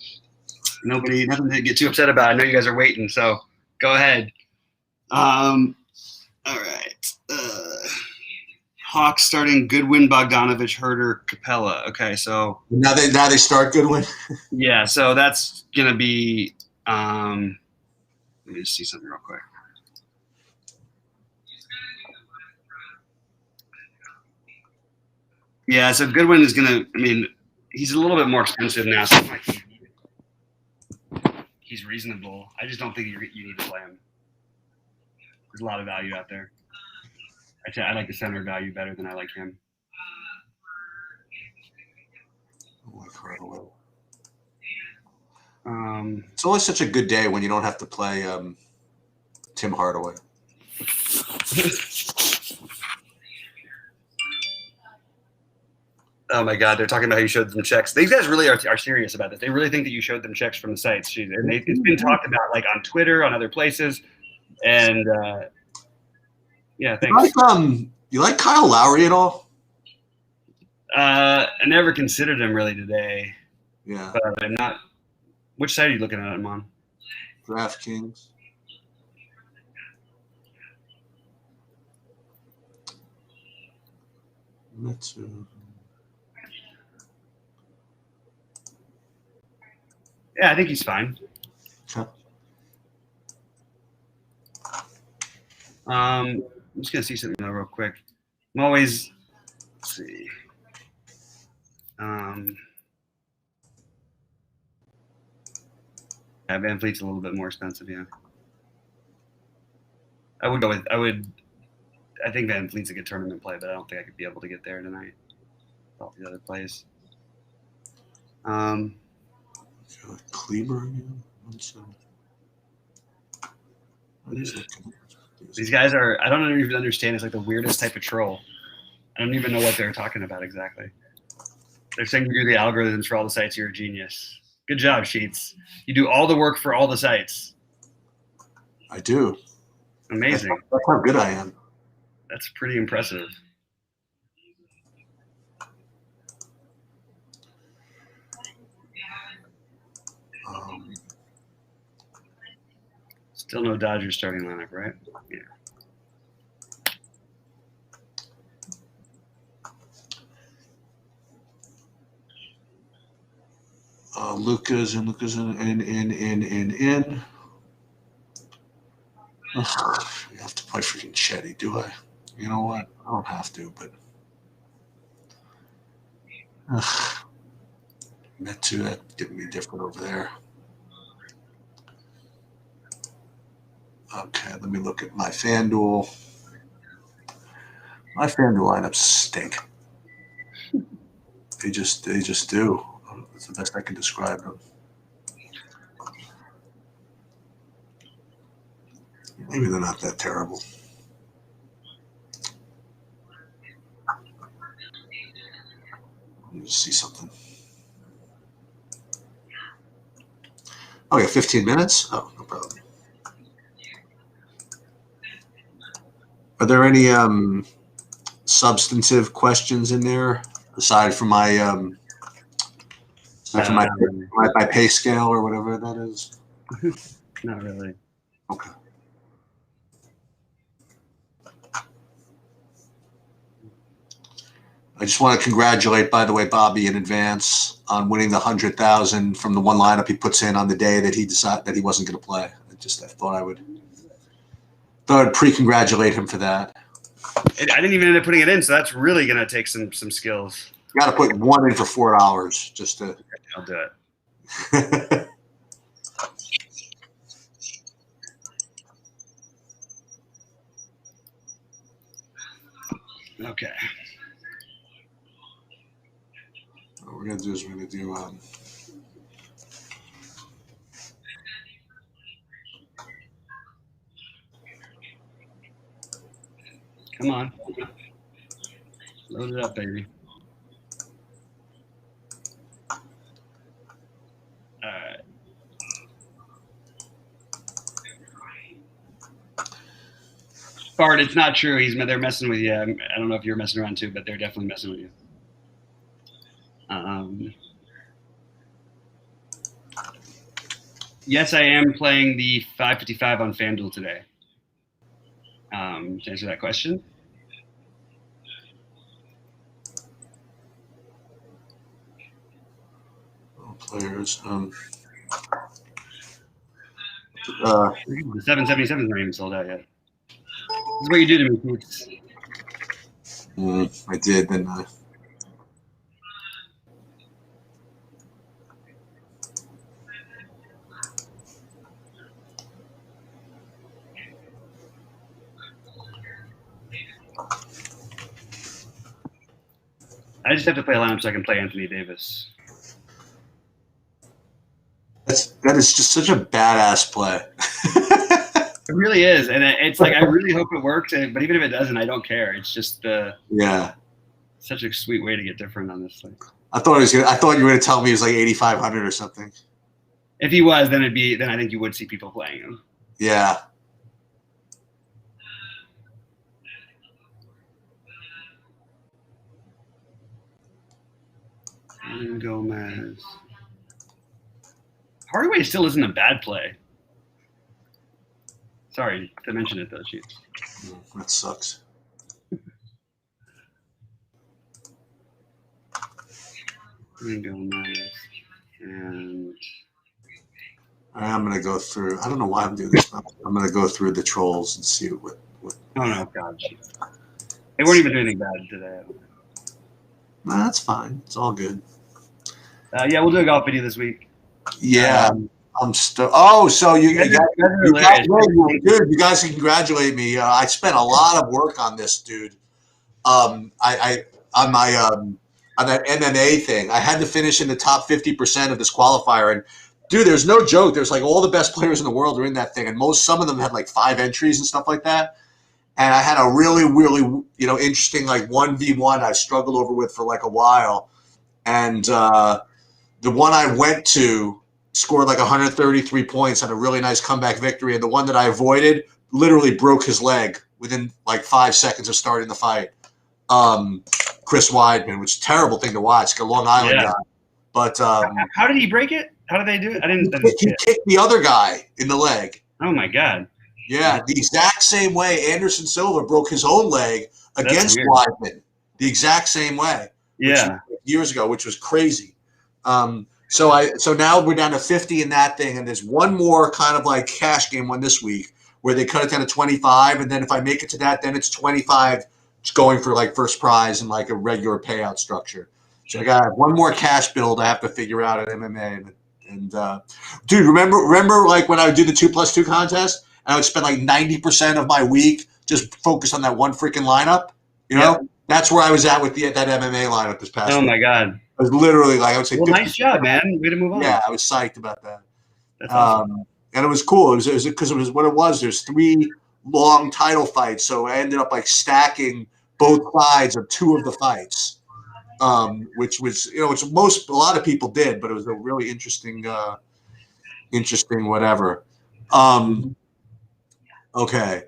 Nothing to get too upset about. I know you guys are waiting, so go ahead. All right. Hawks starting Goodwin, Bogdanovich, Herter, Capella. Okay, so now they start Goodwin. Yeah, so that's gonna be. Let me just see something real quick. Yeah, so Goodwin is gonna. I mean, he's a little bit more expensive now, so he's reasonable. I just don't think you need to play him. There's a lot of value out there. I like the center value better than I like him. It's always such a good day when you don't have to play Tim Hardaway. Oh my God, they're talking about how you showed them checks. These guys really are serious about this. They really think that you showed them checks from the sites. And it's been talked about like on Twitter, on other places, and yeah, thanks. You like Kyle Lowry at all? I never considered him really today. Yeah, but I'm not. Which side are you looking at him on? DraftKings. Yeah, I think he's fine. Okay. I'm just gonna see something real quick. I'm always, let's see. Yeah, Van Fleet's a little bit more expensive. Yeah, I think Van Fleet's a good tournament play, but I don't think I could be able to get there tonight. All the other plays. Kleber again. These guys are. I don't even understand. It's like the weirdest type of troll. I don't even know what they're talking about exactly. They're saying you do the algorithms for all the sites. You're a genius. Good job, Sheets. You do all the work for all the sites. I do. Amazing. That's how good I am. That's pretty impressive. Still no Dodgers starting lineup, right? Yeah. Luka's in. Ugh, you have to play freaking Chetty, do I? You know what? I don't have to, but Metu, that didn't be different over there. Okay, let me look at my FanDuel. My FanDuel lineups stink. They just do. That's the best I can describe them. Maybe they're not that terrible. Let me just see something. Oh, yeah, 15 minutes? Oh, no problem. Are there any substantive questions in there aside from my my pay scale or whatever that is? Not really. Okay. I just want to congratulate, by the way, Bobby in advance on winning the 100,000 from the one lineup he puts in on the day that he decided that he wasn't going to play. I thought I'd pre-congratulate him for that. I didn't even end up putting it in, so that's really going to take some skills. You got to put one in for $4 just to. I'll do it. Okay. What we're going to do is we're going to do come on. Load it up, baby. All right. Bart, it's not true. They're messing with you. I don't know if you're messing around too, but they're definitely messing with you. Yes, I am playing the 555 on FanDuel today. To answer that question. players. The 777s aren't even sold out yet. This is what you do to me, Keith. I did, didn't I? I just have to play a lineup so I can play Anthony Davis. That is just such a badass play. It really is, and it's like I really hope it works. But even if it doesn't, I don't care. It's just such a sweet way to get different on this thing. I thought you were going to tell me he was like 8,500 or something. If he was, then I think you would see people playing him. Yeah. Gomez. Hardaway still isn't a bad play. Sorry to mention it, though, Chiefs. That sucks. Gomez. And I'm going to go through. I don't know why I'm doing this. I'm going to go through the trolls and see what. Oh, no, God. They weren't even doing anything bad today. Nah, that's fine. It's all good. Yeah, we'll do a golf video this week. Yeah. I'm still. Oh, so you guys can congratulate me. I spent a lot of work on this, dude. On that MMA thing, I had to finish in the top 50% of this qualifier, and dude, there's no joke. There's like all the best players in the world are in that thing, and some of them had like 5 entries and stuff like that. And I had a really, really, interesting like 1v1 I struggled over with for like a while, and the one I went to scored like 133 points, had a really nice comeback victory, and the one that I avoided literally broke his leg within like 5 seconds of starting the fight. Chris Weidman, which is a terrible thing to watch, like a Long Island guy. But how did he break it? How did they do it? He kicked the other guy in the leg. Oh my God. Yeah, the exact same way Anderson Silva broke his own leg against Weidman. The exact same way. Yeah. Years ago, which was crazy. So now we're down to 50 in that thing, and there's one more kind of like cash game one this week where they cut it down to 25, and then if I make it to that, then it's 25 going for like first prize and like a regular payout structure. So I got one more cash build I have to figure out at MMA. And dude, remember like when I would do the 2+2 contest and I would spend like 90% of my week just focused on that one freaking lineup? You know, that's where I was at with that MMA lineup this past week. My God. I was literally like, I would say, well, nice job, man. Way to move on. Yeah, I was psyched about that. That's awesome. And it was cool. It was because it was what it was. There's 3 long title fights, so I ended up like stacking both sides of 2 of the fights, which was which a lot of people did, but it was a really interesting whatever. Okay,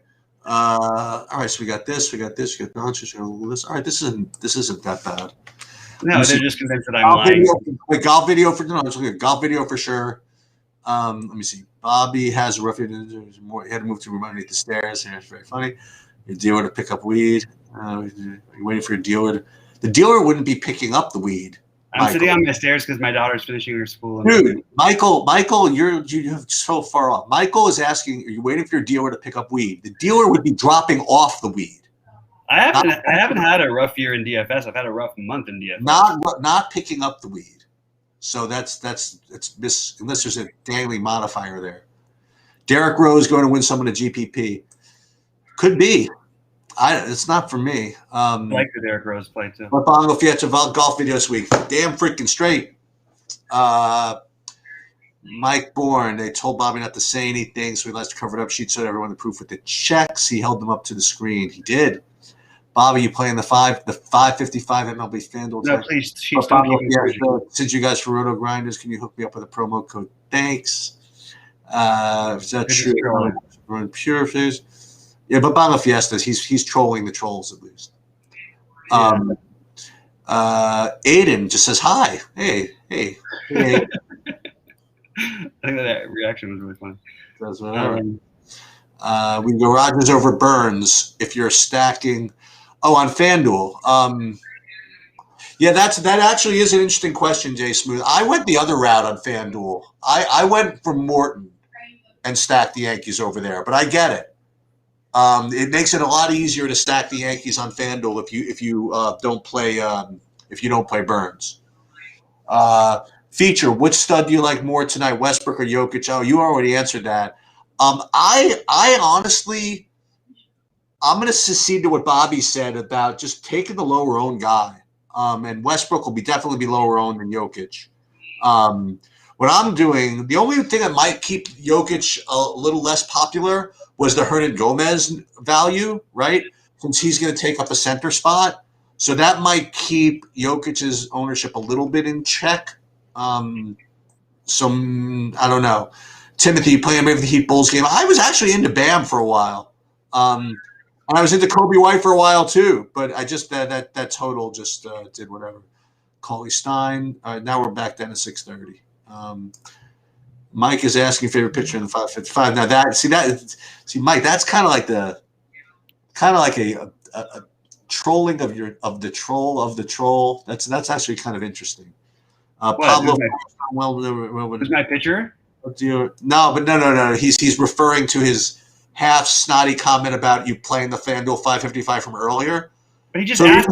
All right, so we got this, we got this, we got Doncic, we got all this. All right, this isn't that bad. Let No, me they're see. just convinced that I'm lying. Golf video for no, it's okay. Golf video for sure. Let me see. Bobby has a rough. He had to move to underneath the stairs. Yeah, it's very funny. Your dealer to pick up weed. You're waiting for your dealer. The dealer wouldn't be picking up the weed. I'm sitting on my stairs because my daughter's finishing her school. Dude, Michael, you're so far off. Michael is asking, are you waiting for your dealer to pick up weed? The dealer would be dropping off the weed. I haven't had a rough year in DFS. I've had a rough month in DFS. Not picking up the weed. So that's unless there's a daily modifier there. Derrick Rose going to win someone a GPP. Could be. It's not for me. I like the Derrick Rose play too. But Bongo Fiesta golf video this week. Damn freaking straight. Mike Bourne, they told Bobby not to say anything, so he lets cover it up. She showed everyone the proof with the checks. He held them up to the screen. He did. Bobby, you playing the 555 MLB FanDuel? No, please. Since you guys for Roto Grinders, can you hook me up with a promo code? Thanks. Is that true? Pure face. Yeah, but Bongo Fiestas, he's trolling the trolls at least. Yeah. Aiden just says hi. Hey. I think that reaction was really funny. That's whatever. We can go Rodgers over Burns if you're stacking. Oh, on FanDuel. Yeah, that actually is an interesting question, Jay Smooth. I went the other route on FanDuel. I went for Morton and stacked the Yankees over there, but I get it. It makes it a lot easier to stack the Yankees on FanDuel if you don't play Burns. Feature, which stud do you like more tonight, Westbrook or Jokic? Oh, you already answered that. I honestly, I'm going to secede to what Bobby said about just taking the lower owned guy. And Westbrook will definitely be lower owned than Jokic. What I'm doing, the only thing that might keep Jokic a little less popular was the Hernan Gomez value, right? Since he's going to take up a center spot. So that might keep Jokic's ownership a little bit in check. I don't know. Timothy playing maybe the Heat Bulls game. I was actually into Bam for a while. And I was into Kobe White for a while too, but I just that total just did whatever. Cauley Stein. Now we're back down to 630. Mike is asking favorite pitcher in the 555. Now Mike, that's kind of like a trolling of the troll. That's actually kind of interesting. Pablo, who's my pitcher? No. He's referring to his half snotty comment about you playing the FanDuel 555 from earlier. But he just asked.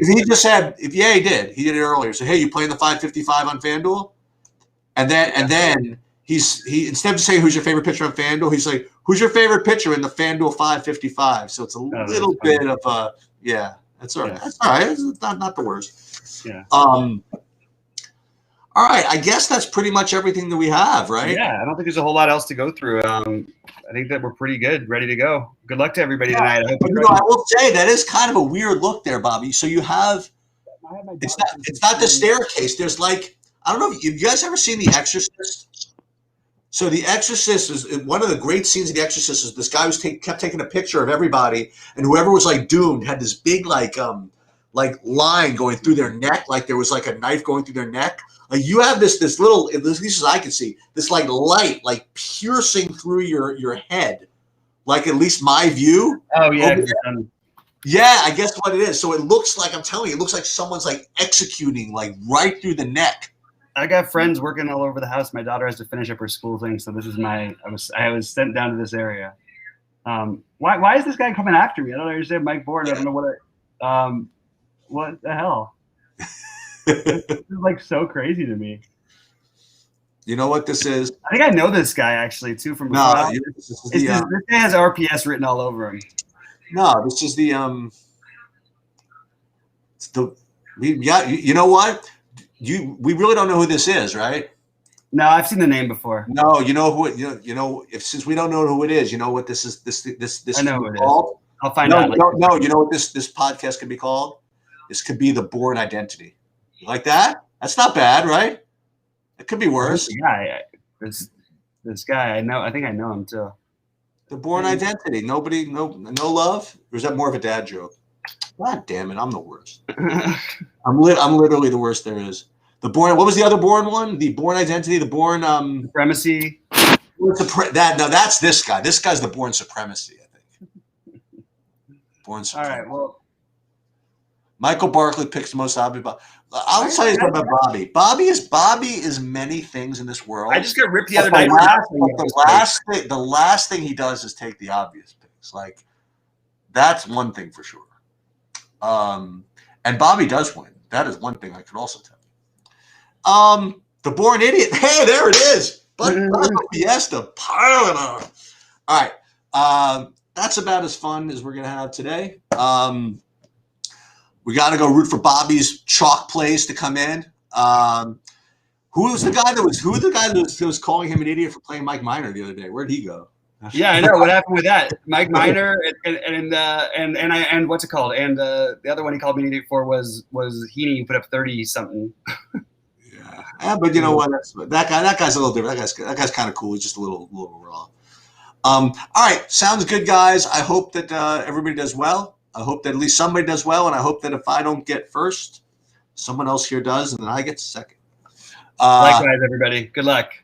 He just said, yeah, he did. He did it earlier. So hey, you playing the 555 on FanDuel? And then he instead of saying who's your favorite pitcher on FanDuel, he's like, who's your favorite pitcher in the FanDuel 555? So it's a little bit of a that's all right. Yeah. That's all right. It's not the worst. Yeah. All right, I guess that's pretty much everything that we have, right? Yeah, I don't think there's a whole lot else to go through. I think that we're pretty good, ready to go. Good luck to everybody tonight. I will say that is kind of a weird look there, Bobby. So you have it's not the staircase. There's like, I don't know, have you guys ever seen The Exorcist? So The Exorcist is one of the great scenes of The Exorcist is this guy kept taking a picture of everybody, and whoever was like doomed had this big like line going through their neck, like there was like a knife going through their neck. Like you have this little, at least as I can see, this like light like piercing through your head, like at least my view. Oh yeah, yeah. I guess what it is. So it looks like, I'm telling you, it looks like someone's like executing like right through the neck. I got friends working all over the house. My daughter has to finish up her school thing, so this is I was sent down to this area. Why is this guy coming after me? I don't understand. Mike Bourne. I don't know what the hell. This is like so crazy to me. You know what this is? I think I know this guy actually too from before. This guy has RPS written all over him. No, this is you know what? We really don't know who this is, right? No, I've seen the name before. No, you know who since we don't know who it is, you know what this is I know who it called? Is. I'll find out. No, you know what this podcast could be called? This could be the Bourne Identity. You like that? That's not bad, right? It could be worse. This guy, I know. I think I know him too. The Born Identity. Nobody, no love. Or is that more of a dad joke? God damn it, I'm the worst. I'm literally the worst there is. The Born. What was the other Born one? The Born Identity. The Born Supremacy. That's this guy. This guy's the Born Supremacy. I think. Born Supremacy. All right. Well, Michael Barkley picks the most obvious. I'll tell you something about Bobby. Bobby is many things in this world. I just got ripped the other night. The last thing he does is take the obvious picks. Like that's one thing for sure. And Bobby does win. That is one thing I could also tell you. The Born Idiot. Hey, there it is. But Fiesta piling on. All right. That's about as fun as we're gonna have today. We got to go root for Bobby's chalk plays to come in. Who was the guy that was calling him an idiot for playing Mike Minor the other day? Where'd he go? Yeah, I know what happened with that. Mike Minor and what's it called? And the other one he called me an idiot for was Heaney, who put up 30 something. Yeah, but you know what? That guy's a little different. That guy's kind of cool. He's just a little raw. All right, sounds good, guys. I hope that everybody does well. I hope that at least somebody does well, and I hope that if I don't get first, someone else here does, and then I get second. Likewise, everybody. Good luck.